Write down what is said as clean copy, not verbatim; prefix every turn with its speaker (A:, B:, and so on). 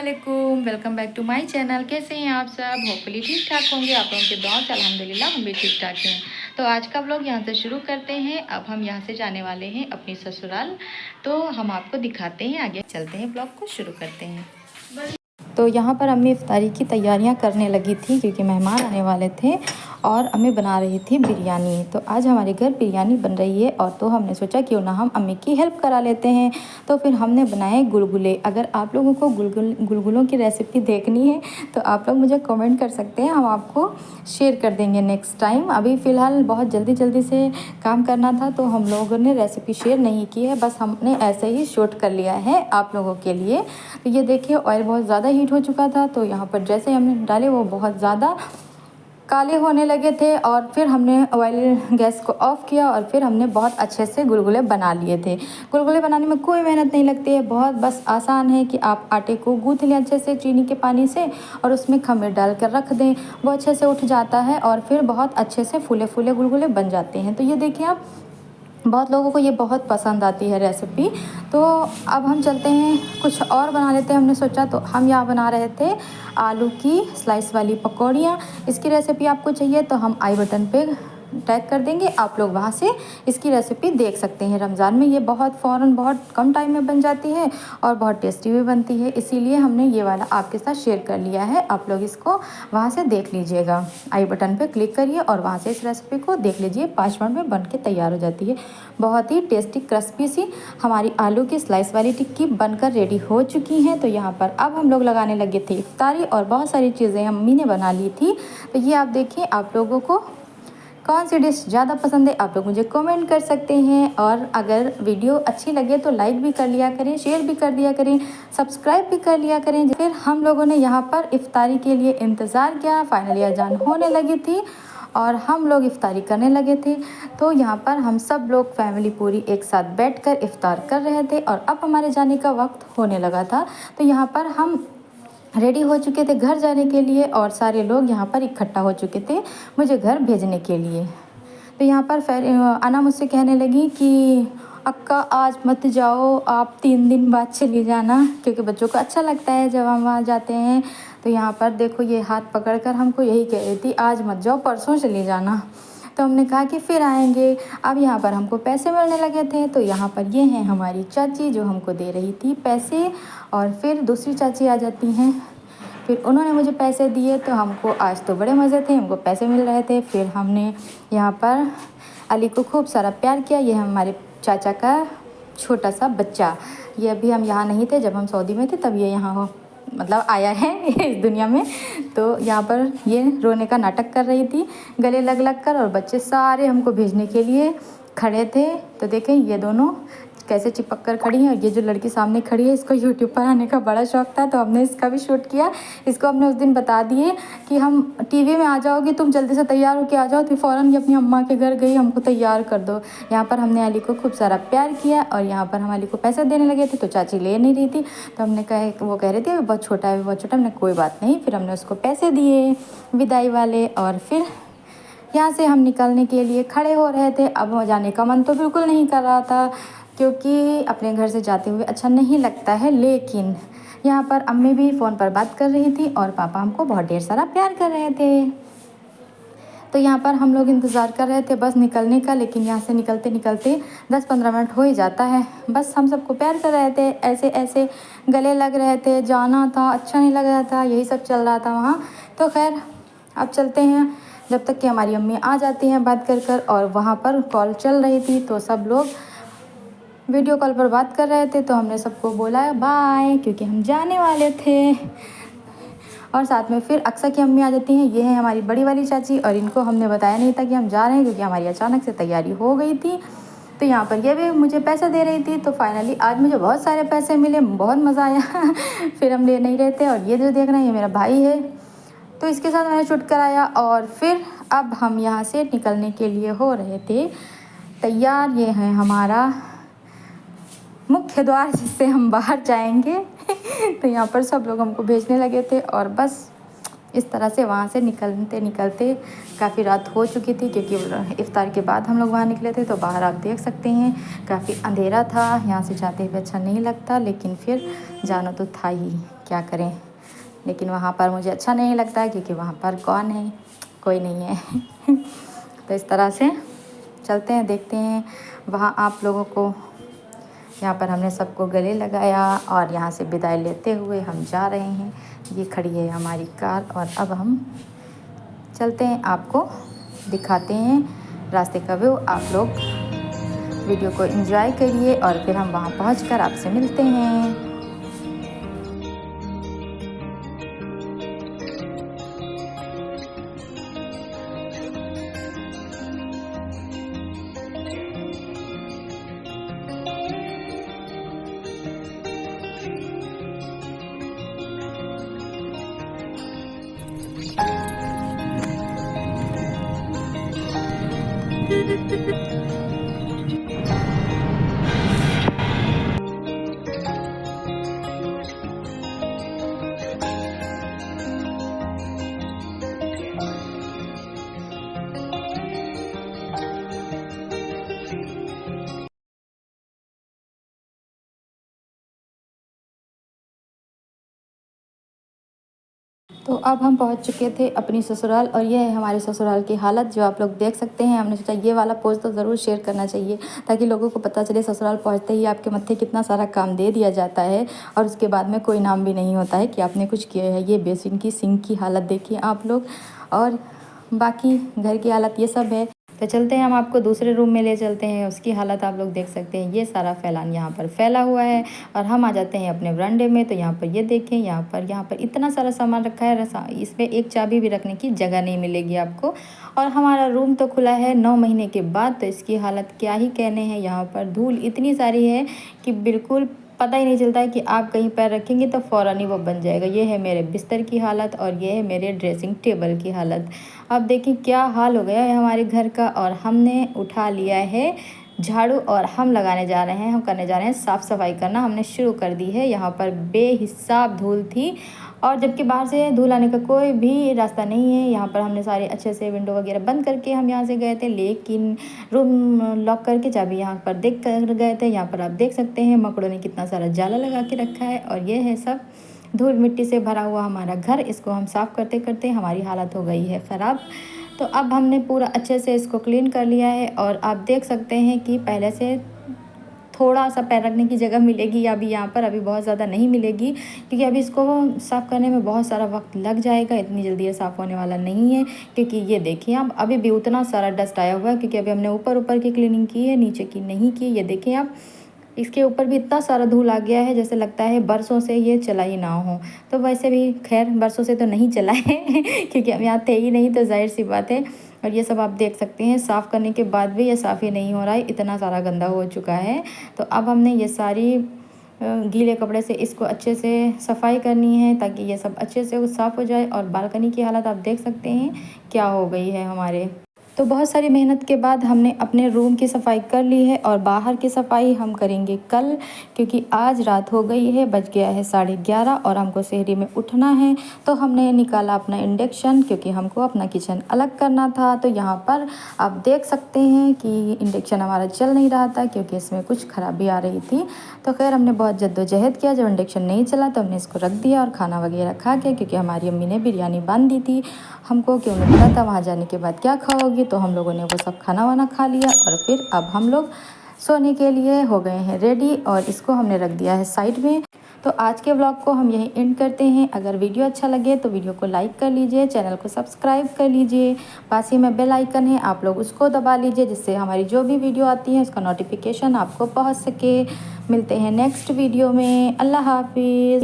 A: वालेकुम, welcome back to my channel. कैसे हैं आप सब? होपफुली ठीक ठाक होंगे। आप लोगों के दुआ से अल्हम्दुलिल्लाह हम भी ठीक ठाक हैं। तो आज का व्लॉग यहाँ से शुरू करते हैं। अब हम यहाँ से जाने वाले हैं अपनी ससुराल, तो हम आपको दिखाते हैं, आगे चलते हैं, व्लॉग को शुरू करते हैं। तो यहाँ पर अम्मी इफ्तारी की तैयारियाँ करने लगी थी क्योंकि मेहमान आने वाले थे और अम्मी बना रही थी बिरयानी। तो आज हमारे घर बिरयानी बन रही है और तो हमने सोचा क्यों ना हम अम्मी की हेल्प करा लेते हैं। तो फिर हमने बनाए गुलगुले। अगर आप लोगों को गुलगुलों की रेसिपी देखनी है तो आप लोग मुझे कमेंट कर सकते हैं, हम आपको शेयर कर देंगे नेक्स्ट टाइम। अभी फ़िलहाल बहुत जल्दी से काम करना था तो हम लोगों ने रेसिपी शेयर नहीं की है, बस हमने ऐसे ही शूट कर लिया है आप लोगों के लिए। तो ये देखिए ऑयल बहुत ज़्यादा हीट हो चुका था, तो यहाँ पर जैसे हमने डाले वो बहुत ज़्यादा काले होने लगे थे और फिर हमने ऑयल गैस को ऑफ़ किया और फिर हमने बहुत अच्छे से गुलगुले बना लिए थे। गुलगुले बनाने में कोई मेहनत नहीं लगती है, बहुत बस आसान है कि आप आटे को गूँथ लें अच्छे से चीनी के पानी से और उसमें खमीर डाल कर रख दें, वो अच्छे से उठ जाता है और फिर बहुत अच्छे से फूले फूले गुलगुले बन जाते हैं। तो ये देखिए आप, बहुत लोगों को ये बहुत पसंद आती है रेसिपी। तो अब हम चलते हैं कुछ और बना लेते हैं। हमने सोचा, तो हम यहाँ बना रहे थे आलू की स्लाइस वाली पकौड़ियाँ। इसकी रेसिपी आपको चाहिए तो हम आई बटन पे टैग कर देंगे, आप लोग वहाँ से इसकी रेसिपी देख सकते हैं। रमज़ान में ये बहुत बहुत कम टाइम में बन जाती है और बहुत टेस्टी भी बनती है, इसीलिए हमने ये वाला आपके साथ शेयर कर लिया है। आप लोग इसको वहाँ से देख लीजिएगा, आई बटन पे क्लिक करिए और वहाँ से इस रेसिपी को देख लीजिए। 5 मिनट में बन के तैयार हो जाती है। बहुत ही टेस्टी क्रिस्पी सी हमारी आलू की स्लाइस वाली टिक्की बनकर रेडी हो चुकी हैं। तो यहाँ पर अब हम लोग लगाने लगे थे इफ्तारी और बहुत सारी चीज़ें अम्मी ने बना ली थी। तो ये आप देखिए, आप लोगों को कौन सी डिश ज़्यादा पसंद है आप लोग मुझे कमेंट कर सकते हैं। और अगर वीडियो अच्छी लगे तो लाइक भी कर लिया करें, शेयर भी कर दिया करें, सब्सक्राइब भी कर लिया करें। फिर हम लोगों ने यहाँ पर इफ्तारी के लिए इंतज़ार किया। फाइनली अजान होने लगी थी और हम लोग इफ्तारी करने लगे थे। तो यहाँ पर हम सब लोग फैमिली पूरी एक साथ बैठकर इफ्तार कर रहे थे और अब हमारे जाने का वक्त होने लगा था। तो यहाँ पर हम रेडी हो चुके थे घर जाने के लिए और सारे लोग यहाँ पर इकट्ठा हो चुके थे मुझे घर भेजने के लिए। तो यहाँ पर फिर अना मुझसे कहने लगी कि अक्का आज मत जाओ, आप 3 दिन बाद चली जाना, क्योंकि बच्चों को अच्छा लगता है जब हम वहाँ जाते हैं। तो यहाँ पर देखो ये हाथ पकड़कर हमको यही कह रही थी, आज मत जाओ, परसों चली जाना। तो हमने कहा कि फिर आएंगे। अब यहाँ पर हमको पैसे मिलने लगे थे, तो यहाँ पर ये हैं हमारी चाची जो हमको दे रही थी पैसे, और फिर दूसरी चाची आ जाती हैं, फिर उन्होंने मुझे पैसे दिए। तो हमको आज तो बड़े मज़े थे, हमको पैसे मिल रहे थे। फिर हमने यहाँ पर अली को खूब सारा प्यार किया। ये हमारे चाचा का छोटा सा बच्चा, ये अभी हम यहाँ नहीं थे, जब हम सऊदी में थे तब ये यहाँ मतलब आया है इस दुनिया में। तो यहाँ पर ये रोने का नाटक कर रही थी गले लग कर, और बच्चे सारे हमको भेजने के लिए खड़े थे। तो देखें ये दोनों कैसे चिपक कर खड़ी हैं। और ये जो लड़की सामने खड़ी है, इसको यूट्यूब पर आने का बड़ा शौक था, तो हमने इसका भी शूट किया। इसको हमने उस दिन बता दिए कि हम टीवी में आ जाओगी, तुम जल्दी से तैयार होकर आ जाओ। तो फ़ौरन ये अपनी अम्मा के घर गई, हमको तैयार कर दो। यहाँ पर हमने अली को खूब सारा प्यार किया और यहाँ पर हम अली को पैसे देने लगे थे, तो चाची ले नहीं रही थी। तो हमने कहा, वो कह रही थी अभी बहुत छोटा है, बहुत छोटा। हमने कोई बात नहीं, फिर हमने उसको पैसे दिए विदाई वाले। और फिर यहाँ से हम निकलने के लिए खड़े हो रहे थे। अब जाने का मन तो बिल्कुल नहीं कर रहा था, क्योंकि अपने घर से जाते हुए अच्छा नहीं लगता है। लेकिन यहाँ पर अम्मी भी फ़ोन पर बात कर रही थी और पापा हमको बहुत ढेर सारा प्यार कर रहे थे। तो यहाँ पर हम लोग इंतज़ार कर रहे थे बस निकलने का, लेकिन यहाँ से निकलते निकलते 10-15 मिनट हो ही जाता है। बस हम सबको प्यार कर रहे थे, ऐसे ऐसे गले लग रहे थे, जाना था, अच्छा नहीं लग रहा था, यही सब चल रहा था वहाँ। तो खैर अब चलते हैं, जब तक कि हमारी अम्मी आ जाती हैं बात कर। और वहाँ पर कॉल चल रही थी, तो सब लोग वीडियो कॉल पर बात कर रहे थे। तो हमने सबको बोला बाय, क्योंकि हम जाने वाले थे। और साथ में फिर अक्सर की अम्मी आ जाती हैं, ये है हमारी बड़ी वाली चाची, और इनको हमने बताया नहीं था कि हम जा रहे हैं, क्योंकि हमारी अचानक से तैयारी हो गई थी। तो यहाँ पर ये भी मुझे पैसे दे रही थी। तो फाइनली आज मुझे बहुत सारे पैसे मिले, बहुत मज़ा आया फिर हम ले नहीं रहे थे। और ये जो देख रहे हैं ये मेरा भाई है, तो इसके साथ मैंने शूट कराया। और फिर अब हम यहाँ से निकलने के लिए हो रहे थे तैयार। ये है हमारा मुख्य द्वार जिससे हम बाहर जाएंगे तो यहाँ पर सब लोग हमको भेजने लगे थे और बस इस तरह से वहाँ से निकलते निकलते काफ़ी रात हो चुकी थी, क्योंकि इफ़्तार के बाद हम लोग वहाँ निकले थे। तो बाहर आप देख सकते हैं काफ़ी अंधेरा था, यहाँ से जाते हुए अच्छा नहीं लगता, लेकिन फिर जाना तो था ही, क्या करें। लेकिन वहाँ पर मुझे अच्छा नहीं लगता, क्योंकि वहाँ पर कौन है, कोई नहीं है। तो इस तरह से चलते हैं, देखते हैं वहाँ आप लोगों को। यहाँ पर हमने सबको गले लगाया और यहाँ से विदाई लेते हुए हम जा रहे हैं। ये खड़ी है हमारी कार और अब हम चलते हैं, आपको दिखाते हैं रास्ते का व्यू। आप लोग वीडियो को एंजॉय करिए और फिर हम वहाँ पहुँचकर आपसे मिलते हैं। तो अब हम पहुंच चुके थे अपनी ससुराल और ये है हमारे ससुराल की हालत, जो आप लोग देख सकते हैं। हमने सोचा ये वाला पोस्ट तो ज़रूर शेयर करना चाहिए, ताकि लोगों को पता चले ससुराल पहुंचते ही आपके मत्थे कितना सारा काम दे दिया जाता है और उसके बाद में कोई नाम भी नहीं होता है कि आपने कुछ किया है। ये बेसिन की सिंक की हालत देखिए आप लोग, और बाकी घर की हालत ये सब है। तो चलते हैं, हम आपको दूसरे रूम में ले चलते हैं। उसकी हालत आप लोग देख सकते हैं, ये सारा फैलान यहाँ पर फैला हुआ है। और हम आ जाते हैं अपने वरांडे में। तो यहाँ पर ये देखें, यहाँ पर इतना सारा सामान रखा है, इसमें एक चाबी भी रखने की जगह नहीं मिलेगी आपको। और हमारा रूम तो खुला है 9 महीने के बाद, तो इसकी हालत क्या ही कहने हैं। यहाँ पर धूल इतनी सारी है कि बिल्कुल पता ही नहीं चलता है कि आप कहीं पैर रखेंगे तो फ़ौरन ही वो बन जाएगा। ये है मेरे बिस्तर की हालत और ये है मेरे ड्रेसिंग टेबल की हालत। अब देखिए क्या हाल हो गया है हमारे घर का। और हमने उठा लिया है झाड़ू और हम लगाने जा रहे हैं, हम करने जा रहे हैं साफ़ सफाई करना। हमने शुरू कर दी है। यहाँ पर बेहिसाब धूल थी और जबकि बाहर से धूल आने का कोई भी रास्ता नहीं है। यहाँ पर हमने सारे अच्छे से विंडो वगैरह बंद करके हम यहाँ से गए थे, लेकिन रूम लॉक करके चाबी यहाँ पर देख कर गए थे। यहाँ पर आप देख सकते हैं मकड़ों ने कितना सारा जाला लगा के रखा है और ये है सब धूल मिट्टी से भरा हुआ हमारा घर। इसको हम साफ़ करते करते हमारी हालत हो गई है ख़राब। तो अब हमने पूरा अच्छे से इसको क्लीन कर लिया है और आप देख सकते हैं कि पहले से थोड़ा सा पैर रखने की जगह मिलेगी अभी यहाँ पर, अभी बहुत ज़्यादा नहीं मिलेगी, क्योंकि अभी इसको साफ़ करने में बहुत सारा वक्त लग जाएगा। इतनी जल्दी ये साफ़ होने वाला नहीं है, क्योंकि ये देखिए आप अभी भी उतना सारा डस्ट आया हुआ है, क्योंकि अभी हमने ऊपर ऊपर की क्लीनिंग की है, नीचे की नहीं की। ये देखिए आप, इसके ऊपर भी इतना सारा धूल आ गया है, जैसे लगता है बरसों से ये चला ही ना हो। तो वैसे भी खैर बरसों से तो नहीं चला है क्योंकि हम यहाँ थे ही नहीं, तो जाहिर सी बात है। और ये सब आप देख सकते हैं, साफ़ करने के बाद भी ये साफ़ ही नहीं हो रहा है, इतना सारा गंदा हो चुका है। तो अब हमने ये सारी गीले कपड़े से इसको अच्छे से सफाई करनी है, ताकि ये सब अच्छे से साफ़ हो जाए। और बालकनी की हालत आप देख सकते हैं क्या हो गई है हमारे। तो बहुत सारी मेहनत के बाद हमने अपने रूम की सफाई कर ली है और बाहर की सफाई हम करेंगे कल, क्योंकि आज रात हो गई है, बज गया है 11:30 और हमको शहरी में उठना है। तो हमने निकाला अपना इंडक्शन, क्योंकि हमको अपना किचन अलग करना था। तो यहाँ पर आप देख सकते हैं कि इंडक्शन हमारा चल नहीं रहा था, क्योंकि इसमें कुछ खराबी आ रही थी। तो खैर हमने बहुत जद्दोजहद किया, जब इंडक्शन नहीं चला तो हमने इसको रख दिया और खाना वगैरह खा के, क्योंकि हमारी अम्मी ने बिरयानी बांध दी थी हमको, क्यों नहीं पता था वहाँ जाने के बाद क्या खाओगी। तो हम लोगों ने वो सब खाना वाना खा लिया और फिर अब हम लोग सोने के लिए हो गए हैं रेडी और इसको हमने रख दिया है साइड में। तो आज के व्लॉग को हम यहीं एंड करते हैं। अगर वीडियो अच्छा लगे तो वीडियो को लाइक कर लीजिए, चैनल को सब्सक्राइब कर लीजिए, पास ही में बेल आइकन है आप लोग उसको दबा लीजिए, जिससे हमारी जो भी वीडियो आती है उसका नोटिफिकेशन आपको पहुंच सके। मिलते हैं नेक्स्ट वीडियो में। अल्लाह हाफिज़।